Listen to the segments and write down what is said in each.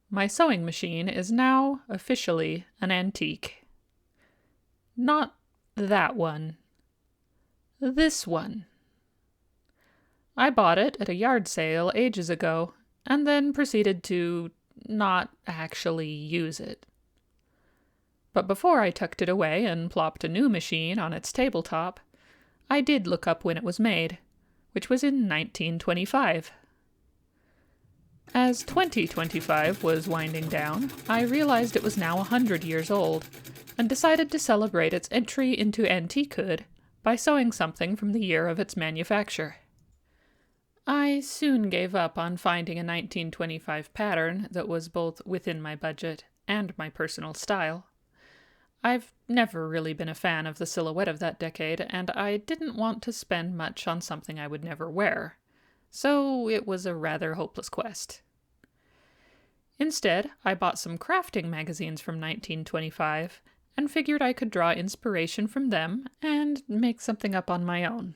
My sewing machine is now officially an antique. Not that one. This one. I bought it at a yard sale ages ago, and then proceeded to not actually use it. But before I tucked it away and plopped a new machine on its tabletop, I did look up when it was made, which was in 1925. As 2025 was winding down, I realized it was now 100 years old, and decided to celebrate its entry into antiquehood by sewing something from the year of its manufacture. I soon gave up on finding a 1925 pattern that was both within my budget and my personal style. I've never really been a fan of the silhouette of that decade, and I didn't want to spend much on something I would never wear, so it was a rather hopeless quest. Instead, I bought some crafting magazines from 1925 and figured I could draw inspiration from them and make something up on my own.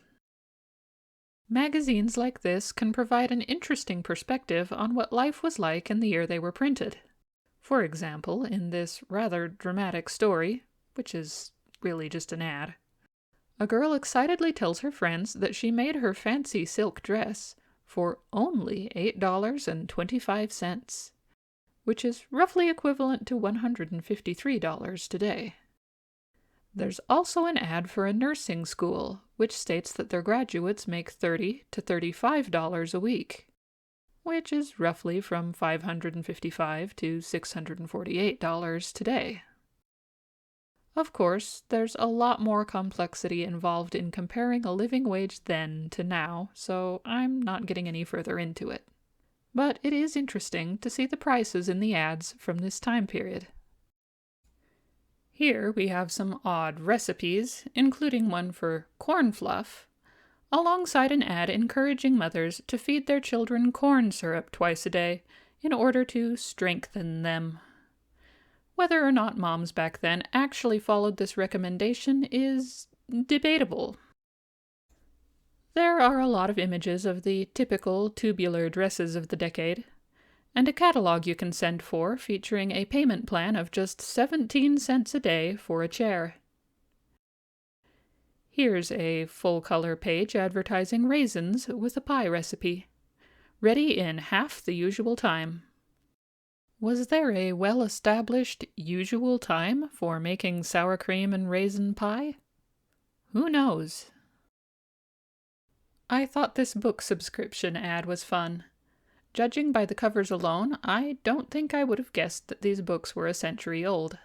Magazines like this can provide an interesting perspective on what life was like in the year they were printed. For example, in this rather dramatic story, which is really just an ad, a girl excitedly tells her friends that she made her fancy silk dress for only $8.25, which is roughly equivalent to $153 today. There's also an ad for a nursing school, which states that their graduates make $30 to $35 a week, which is roughly from $555 to $648 today. Of course, there's a lot more complexity involved in comparing a living wage then to now, so I'm not getting any further into it. But it is interesting to see the prices in the ads from this time period. Here we have some odd recipes, including one for corn fluff, alongside an ad encouraging mothers to feed their children corn syrup twice a day in order to strengthen them. Whether or not moms back then actually followed this recommendation is debatable. There are a lot of images of the typical tubular dresses of the decade, and a catalog you can send for featuring a payment plan of just 17 cents a day for a chair. Here's a full-color page advertising raisins with a pie recipe, ready in half the usual time. Was there a well-established usual time for making sour cream and raisin pie? Who knows? I thought this book subscription ad was fun. Judging by the covers alone, I don't think I would have guessed that these books were a century old.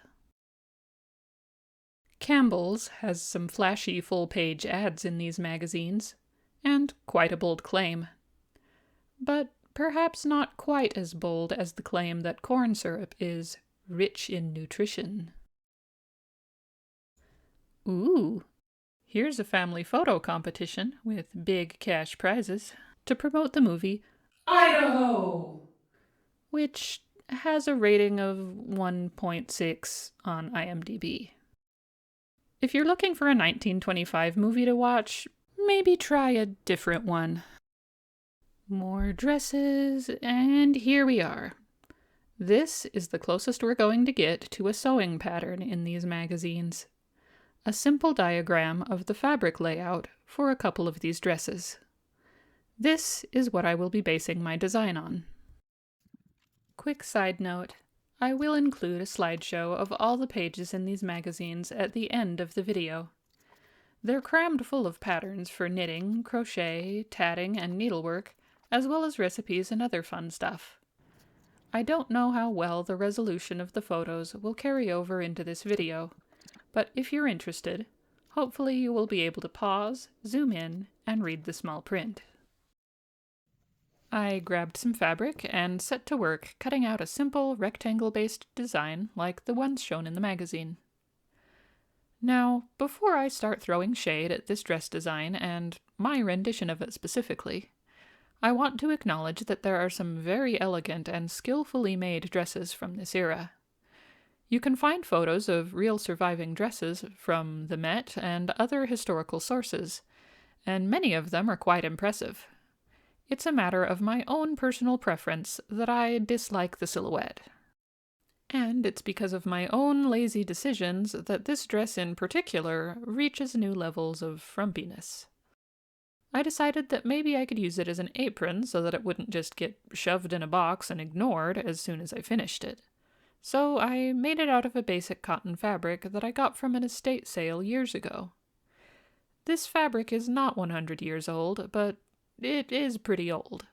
Campbell's has some flashy full-page ads in these magazines, and quite a bold claim. But perhaps not quite as bold as the claim that corn syrup is rich in nutrition. Ooh, here's a family photo competition with big cash prizes to promote the movie Idaho, which has a rating of 1.6 on IMDb. If you're looking for a 1925 movie to watch, maybe try a different one. More dresses, and here we are. This is the closest we're going to get to a sewing pattern in these magazines. A simple diagram of the fabric layout for a couple of these dresses. This is what I will be basing my design on. Quick side note, I will include a slideshow of all the pages in these magazines at the end of the video. They're crammed full of patterns for knitting, crochet, tatting, and needlework, as well as recipes and other fun stuff. I don't know how well the resolution of the photos will carry over into this video, but if you're interested, hopefully you will be able to pause, zoom in, and read the small print. I grabbed some fabric and set to work cutting out a simple rectangle-based design like the ones shown in the magazine. Now, before I start throwing shade at this dress design and my rendition of it specifically, I want to acknowledge that there are some very elegant and skillfully made dresses from this era. You can find photos of real surviving dresses from the Met and other historical sources, and many of them are quite impressive. It's a matter of my own personal preference that I dislike the silhouette. And it's because of my own lazy decisions that this dress in particular reaches new levels of frumpiness. I decided that maybe I could use it as an apron so that it wouldn't just get shoved in a box and ignored as soon as I finished it. So I made it out of a basic cotton fabric that I got from an estate sale years ago. This fabric is not 100 years old, but it is pretty old.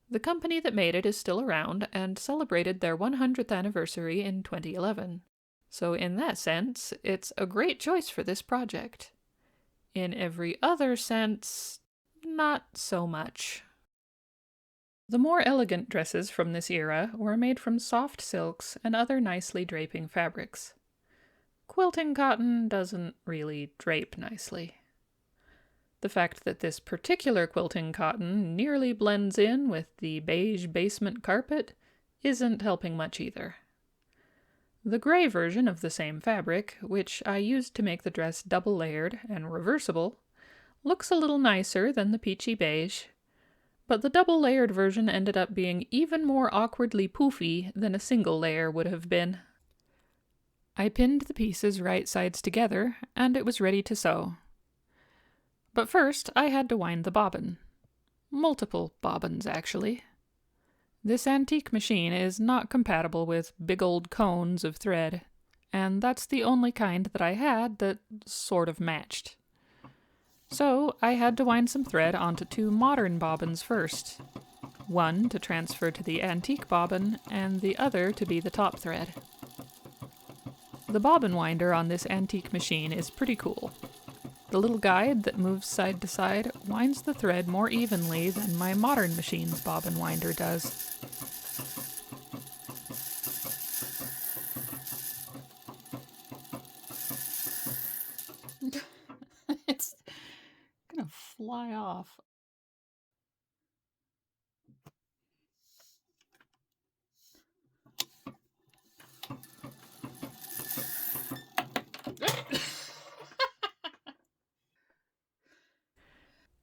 The company that made it is still around and celebrated their 100th anniversary in 2011. So in that sense, it's a great choice for this project. In every other sense, not so much. The more elegant dresses from this era were made from soft silks and other nicely draping fabrics. Quilting cotton doesn't really drape nicely. The fact that this particular quilting cotton nearly blends in with the beige basement carpet isn't helping much either. The gray version of the same fabric, which I used to make the dress double-layered and reversible, looks a little nicer than the peachy beige, but the double-layered version ended up being even more awkwardly poofy than a single layer would have been. I pinned the pieces right sides together, and it was ready to sew. But first, I had to wind the bobbin. Multiple bobbins, actually. This antique machine is not compatible with big old cones of thread, and that's the only kind that I had that sort of matched. So I had to wind some thread onto 2 modern bobbins first. One to transfer to the antique bobbin, and the other to be the top thread. The bobbin winder on this antique machine is pretty cool. The little guide that moves side to side winds the thread more evenly than my modern machine's bobbin winder does. It's gonna fly off.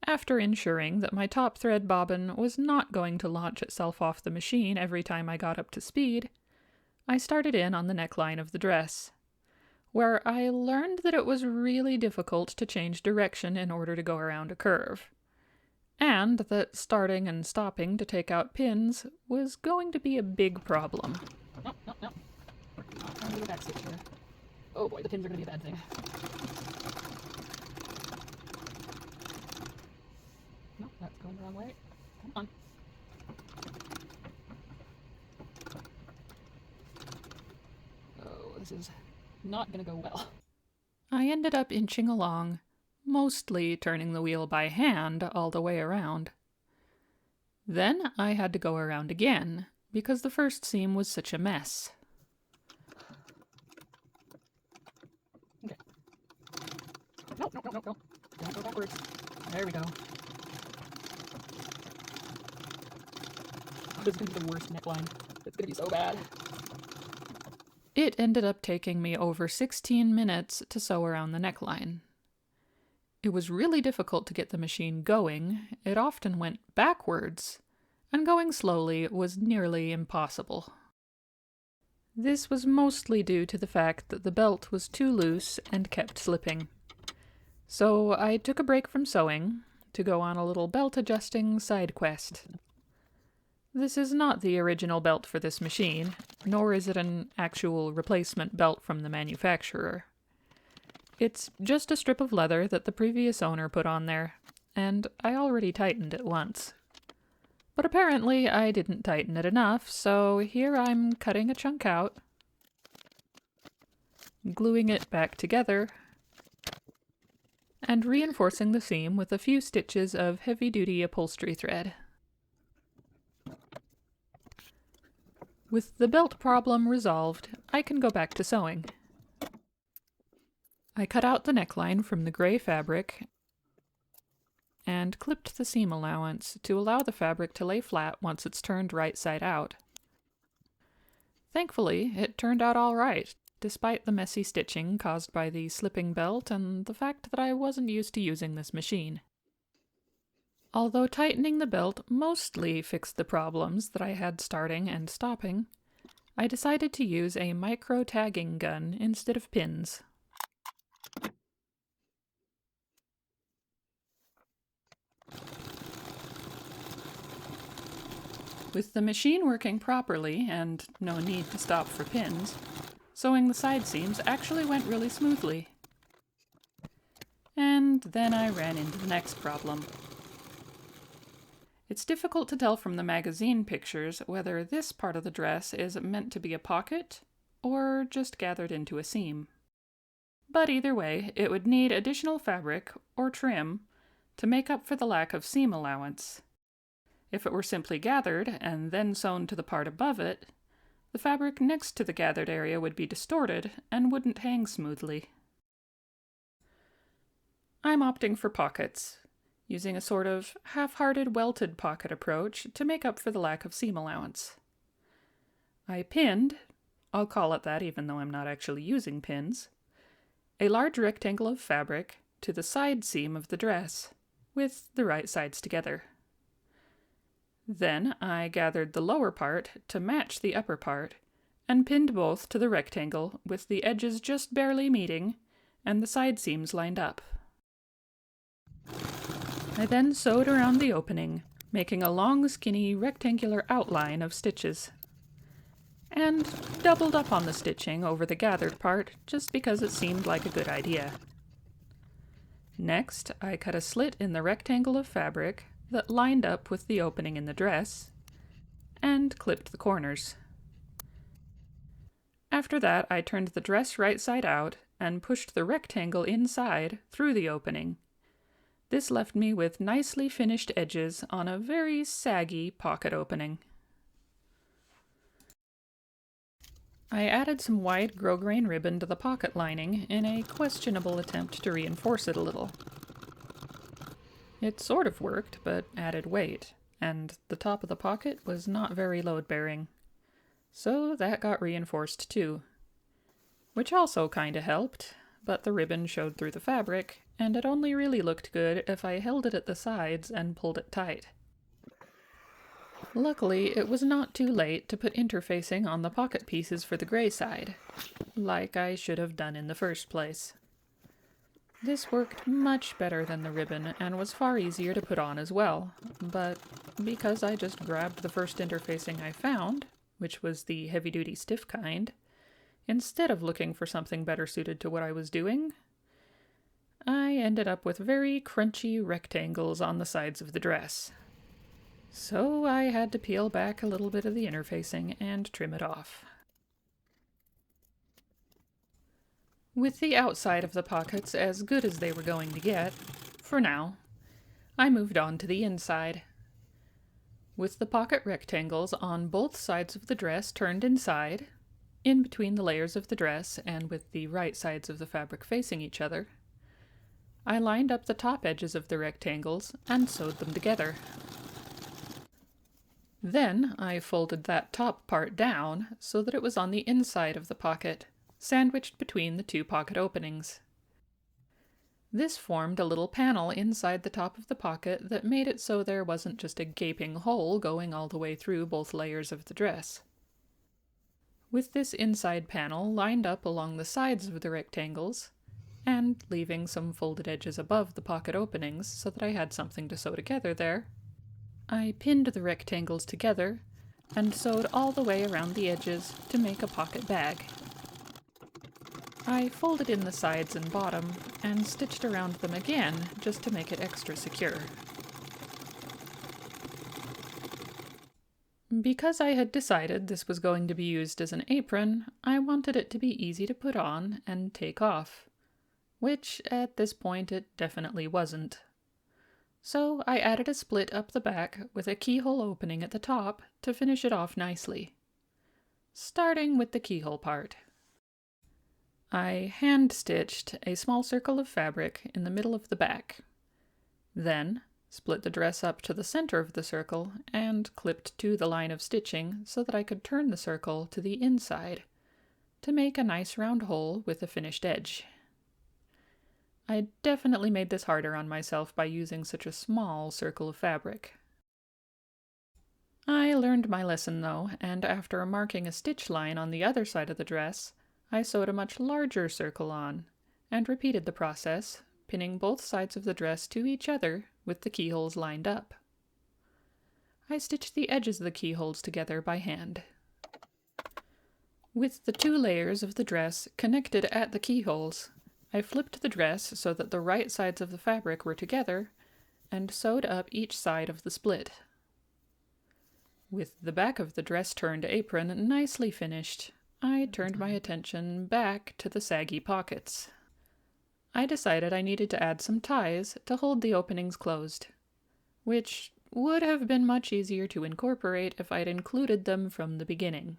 After ensuring that my top thread bobbin was not going to launch itself off the machine every time I got up to speed, I started in on the neckline of the dress, where I learned that it was really difficult to change direction in order to go around a curve, and that starting and stopping to take out pins was going to be a big problem. No. I'm gonna go back stitch here. Oh boy, the pins are gonna be a bad thing. No, that's going the wrong way. Come on. Oh, this is not gonna go well. I ended up inching along, mostly turning the wheel by hand all the way around. Then I had to go around again, because the first seam was such a mess. Okay. No. Don't go backwards. There we go. This is going to be the worst neckline. It's going to be so bad. It ended up taking me over 16 minutes to sew around the neckline. It was really difficult to get the machine going. It often went backwards, and going slowly was nearly impossible. This was mostly due to the fact that the belt was too loose and kept slipping. So I took a break from sewing to go on a little belt-adjusting side quest. This is not the original belt for this machine, nor is it an actual replacement belt from the manufacturer. It's just a strip of leather that the previous owner put on there, and I already tightened it once. But apparently I didn't tighten it enough, so here I'm cutting a chunk out, gluing it back together, and reinforcing the seam with a few stitches of heavy-duty upholstery thread. With the belt problem resolved, I can go back to sewing. I cut out the neckline from the gray fabric and clipped the seam allowance to allow the fabric to lay flat once it's turned right side out. Thankfully, it turned out all right, despite the messy stitching caused by the slipping belt and the fact that I wasn't used to using this machine. Although tightening the belt mostly fixed the problems that I had starting and stopping, I decided to use a micro-tagging gun instead of pins. With the machine working properly and no need to stop for pins, sewing the side seams actually went really smoothly. And then I ran into the next problem. It's difficult to tell from the magazine pictures whether this part of the dress is meant to be a pocket or just gathered into a seam. But either way, it would need additional fabric or trim to make up for the lack of seam allowance. If it were simply gathered and then sewn to the part above it, the fabric next to the gathered area would be distorted and wouldn't hang smoothly. I'm opting for pockets, using a sort of half-hearted welted pocket approach to make up for the lack of seam allowance. I pinned, I'll call it that even though I'm not actually using pins, a large rectangle of fabric to the side seam of the dress, with the right sides together. Then I gathered the lower part to match the upper part, and pinned both to the rectangle with the edges just barely meeting and the side seams lined up. I then sewed around the opening, making a long, skinny, rectangular outline of stitches, and doubled up on the stitching over the gathered part just because it seemed like a good idea. Next, I cut a slit in the rectangle of fabric that lined up with the opening in the dress, and clipped the corners. After that, I turned the dress right side out and pushed the rectangle inside through the opening. This left me with nicely finished edges on a very saggy pocket opening. I added some wide grosgrain ribbon to the pocket lining in a questionable attempt to reinforce it a little. It sort of worked, but added weight, and the top of the pocket was not very load-bearing. So that got reinforced too. Which also kinda helped, but the ribbon showed through the fabric, and it only really looked good if I held it at the sides and pulled it tight. Luckily, it was not too late to put interfacing on the pocket pieces for the gray side, like I should have done in the first place. This worked much better than the ribbon and was far easier to put on as well, but because I just grabbed the first interfacing I found, which was the heavy-duty stiff kind, instead of looking for something better suited to what I was doing, I ended up with very crunchy rectangles on the sides of the dress. So I had to peel back a little bit of the interfacing and trim it off. With the outside of the pockets as good as they were going to get, for now, I moved on to the inside. With the pocket rectangles on both sides of the dress turned inside, in between the layers of the dress and with the right sides of the fabric facing each other, I lined up the top edges of the rectangles and sewed them together. Then I folded that top part down so that it was on the inside of the pocket, sandwiched between the two pocket openings. This formed a little panel inside the top of the pocket that made it so there wasn't just a gaping hole going all the way through both layers of the dress. With this inside panel lined up along the sides of the rectangles, and leaving some folded edges above the pocket openings so that I had something to sew together there, I pinned the rectangles together and sewed all the way around the edges to make a pocket bag. I folded in the sides and bottom and stitched around them again just to make it extra secure. Because I had decided this was going to be used as an apron, I wanted it to be easy to put on and take off, which at this point it definitely wasn't. So I added a split up the back with a keyhole opening at the top to finish it off nicely. Starting with the keyhole part. I hand-stitched a small circle of fabric in the middle of the back. Then split the dress up to the center of the circle and clipped to the line of stitching so that I could turn the circle to the inside to make a nice round hole with a finished edge. I definitely made this harder on myself by using such a small circle of fabric. I learned my lesson though, and after marking a stitch line on the other side of the dress, I sewed a much larger circle on, and repeated the process, pinning both sides of the dress to each other with the keyholes lined up. I stitched the edges of the keyholes together by hand. With the 2 layers of the dress connected at the keyholes, I flipped the dress so that the right sides of the fabric were together and sewed up each side of the split. With the back of the dress-turned apron nicely finished, I turned my attention back to the saggy pockets. I decided I needed to add some ties to hold the openings closed, which would have been much easier to incorporate if I'd included them from the beginning.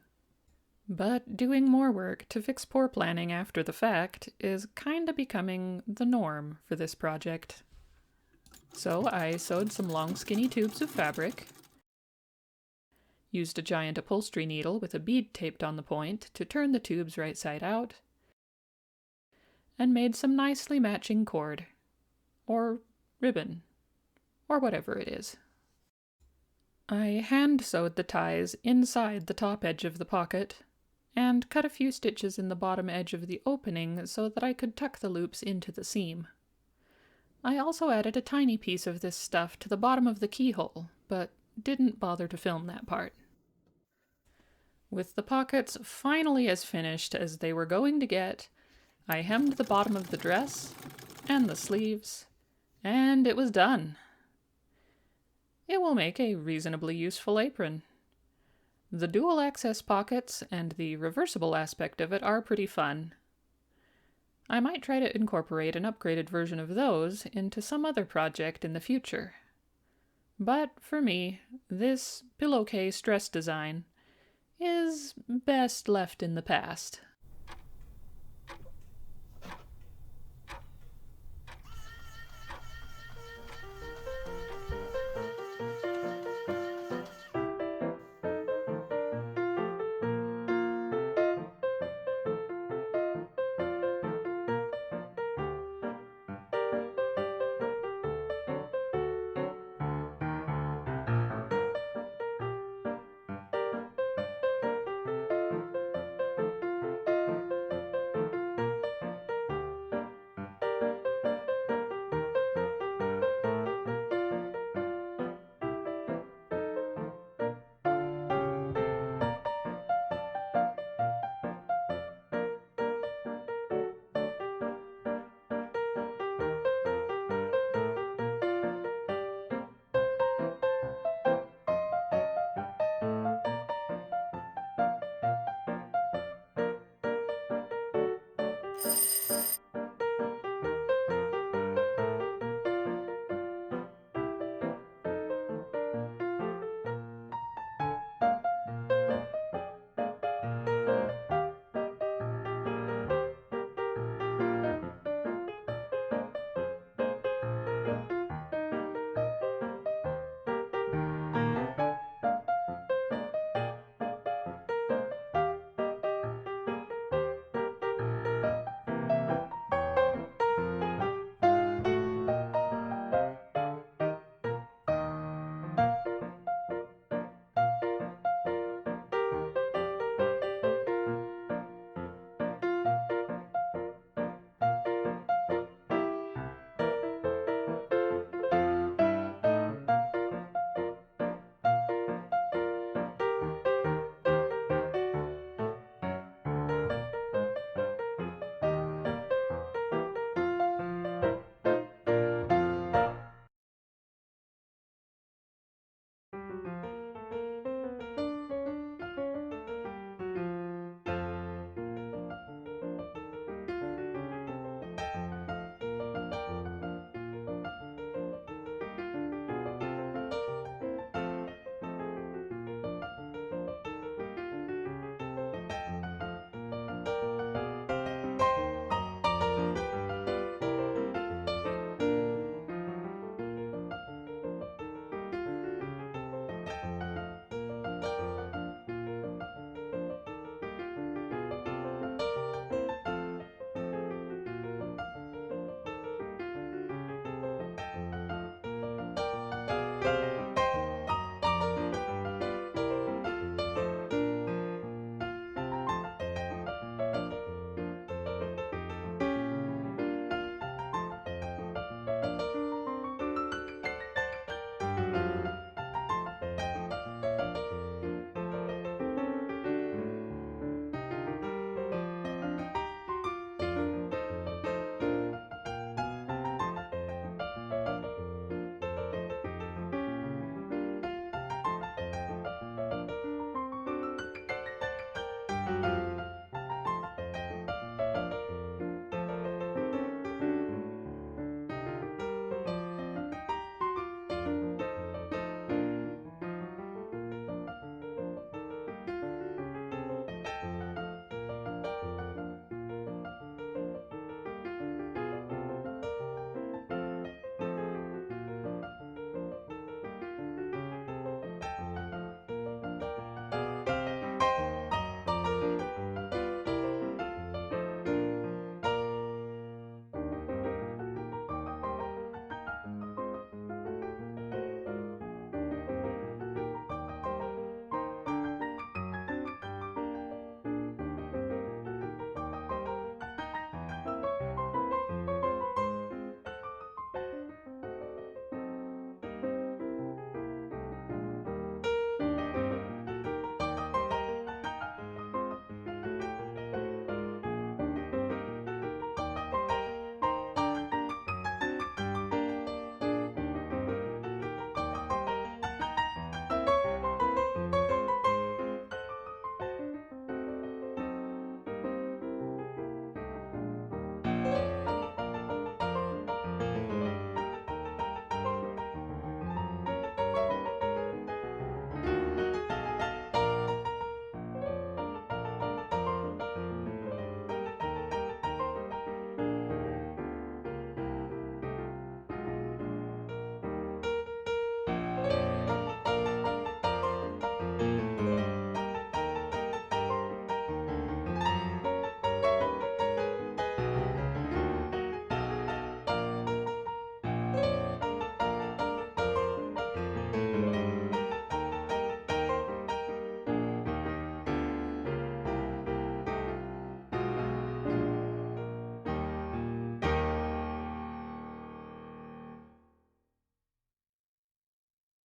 But doing more work to fix poor planning after the fact is kinda becoming the norm for this project. So I sewed some long skinny tubes of fabric, used a giant upholstery needle with a bead taped on the point to turn the tubes right side out, and made some nicely matching cord, or ribbon, or whatever it is. I hand sewed the ties inside the top edge of the pocket, and cut a few stitches in the bottom edge of the opening so that I could tuck the loops into the seam. I also added a tiny piece of this stuff to the bottom of the keyhole, but didn't bother to film that part. With the pockets finally as finished as they were going to get, I hemmed the bottom of the dress and the sleeves, and it was done. It will make a reasonably useful apron. The dual access pockets and the reversible aspect of it are pretty fun. I might try to incorporate an upgraded version of those into some other project in the future. But for me, this pillowcase dress design is best left in the past.